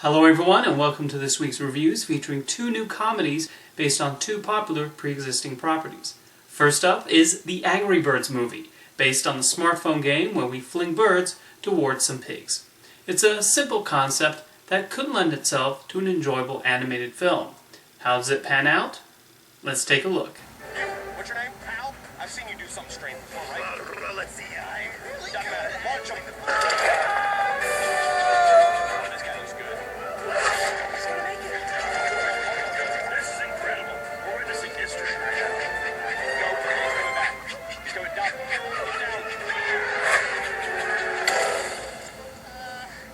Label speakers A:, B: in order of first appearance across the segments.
A: Hello everyone, and welcome to this week's reviews featuring two new comedies based on two popular pre-existing properties. First up is the Angry Birds movie, based on the smartphone game where we fling birds towards some pigs. It's a simple concept that could lend itself to an enjoyable animated film. How does it pan out? Let's take a look.
B: What's your name, pal? I've seen you do something strange before, right? Let's see. Doesn't matter. March him. This guy looks good. This is incredible. We're witnessing history. Go. He's coming back. He's going down. Get down.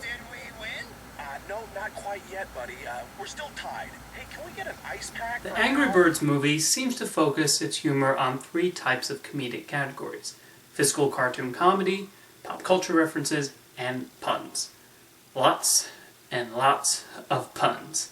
B: Did we win? No, not quite yet, buddy. We're still tied. Hey, can we get an ice pack?
A: The Angry Birds movie seems to focus its humor on three types of comedic categories: physical cartoon comedy, pop culture references, and puns. Lots and lots of puns.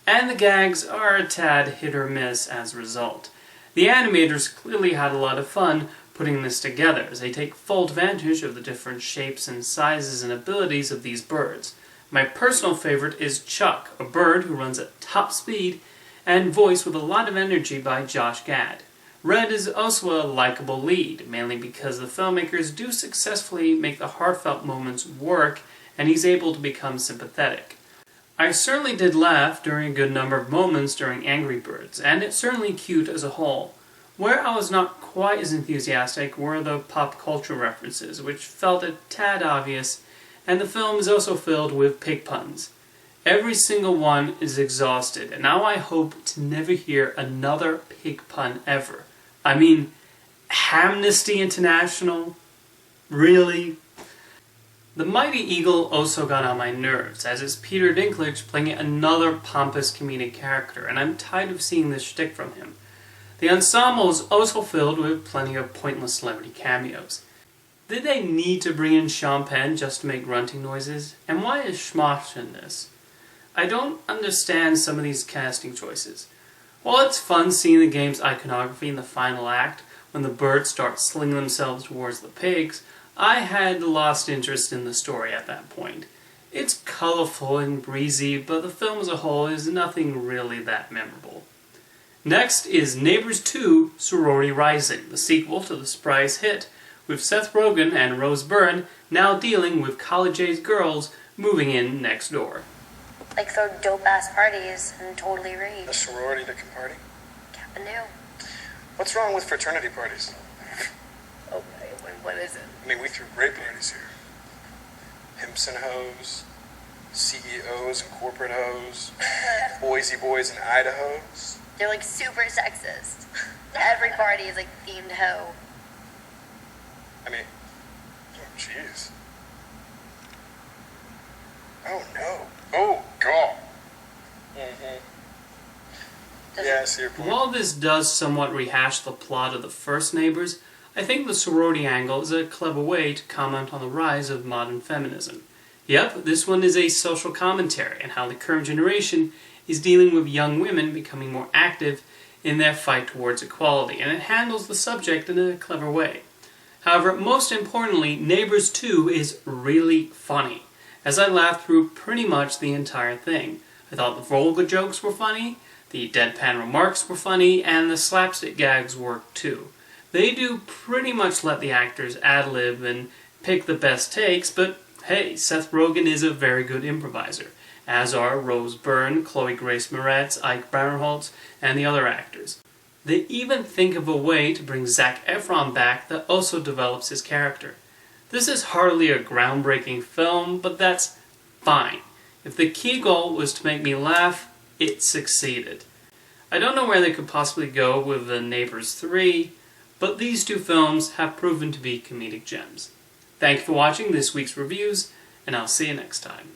A: And the gags are a tad hit or miss as a result. The animators clearly had a lot of fun putting this together, as they take full advantage of the different shapes and sizes and abilities of these birds. My personal favorite is Chuck, a bird who runs at top speed and voiced with a lot of energy by Josh Gad. Red is also a likable lead, mainly because the filmmakers do successfully make the heartfelt moments work and he's able to become sympathetic. I certainly did laugh during a good number of moments during Angry Birds, and it's certainly cute as a whole. Where I was not quite as enthusiastic were the pop culture references, which felt a tad obvious, and the film is also filled with pig puns. Every single one is exhausted, and now I hope to never hear another pig pun ever. I mean, Amnesty International? Really? The Mighty Eagle also got on my nerves, as it's Peter Dinklage playing another pompous comedic character, and I'm tired of seeing this shtick from him. The ensemble is also filled with plenty of pointless celebrity cameos. Did they need to bring in Sean Penn just to make grunting noises? And why is Schmosh in this? I don't understand some of these casting choices. While it's fun seeing the game's iconography in the final act, when the birds start slinging themselves towards the pigs, I had lost interest in the story at that point. It's colorful and breezy, but the film as a whole is nothing really that memorable. Next is Neighbors 2: Sorority Rising, the sequel to the surprise hit, with Seth Rogen and Rose Byrne now dealing with college-age girls moving in next door.
C: Like throw dope-ass parties and totally rage.
B: A sorority that can party?
C: Cappanew.
B: What's wrong with fraternity parties?
C: Okay, what is it?
B: I mean, we threw great parties here. Pimps and hoes, CEOs and corporate hoes, boysy boys and Idahos.
C: They're like super sexist. Every party is like themed hoe.
B: I mean, oh jeez. Oh no. Oh god. Yeah, I see your point.
A: While this does somewhat rehash the plot of the first Neighbors, I think the sorority angle is a clever way to comment on the rise of modern feminism. Yep, this one is a social commentary on how the current generation is dealing with young women becoming more active in their fight towards equality, and it handles the subject in a clever way. However, most importantly, Neighbors 2 is really funny, as I laughed through pretty much the entire thing. I thought the vulgar jokes were funny, the deadpan remarks were funny, and the slapstick gags worked too. They do pretty much let the actors ad-lib and pick the best takes, but hey, Seth Rogen is a very good improviser, as are Rose Byrne, Chloe Grace Moretz, Ike Barinholtz, and the other actors. They even think of a way to bring Zac Efron back that also develops his character. This is hardly a groundbreaking film, but that's fine. If the key goal was to make me laugh, it succeeded. I don't know where they could possibly go with The Neighbors 3, but these two films have proven to be comedic gems. Thank you for watching this week's reviews, and I'll see you next time.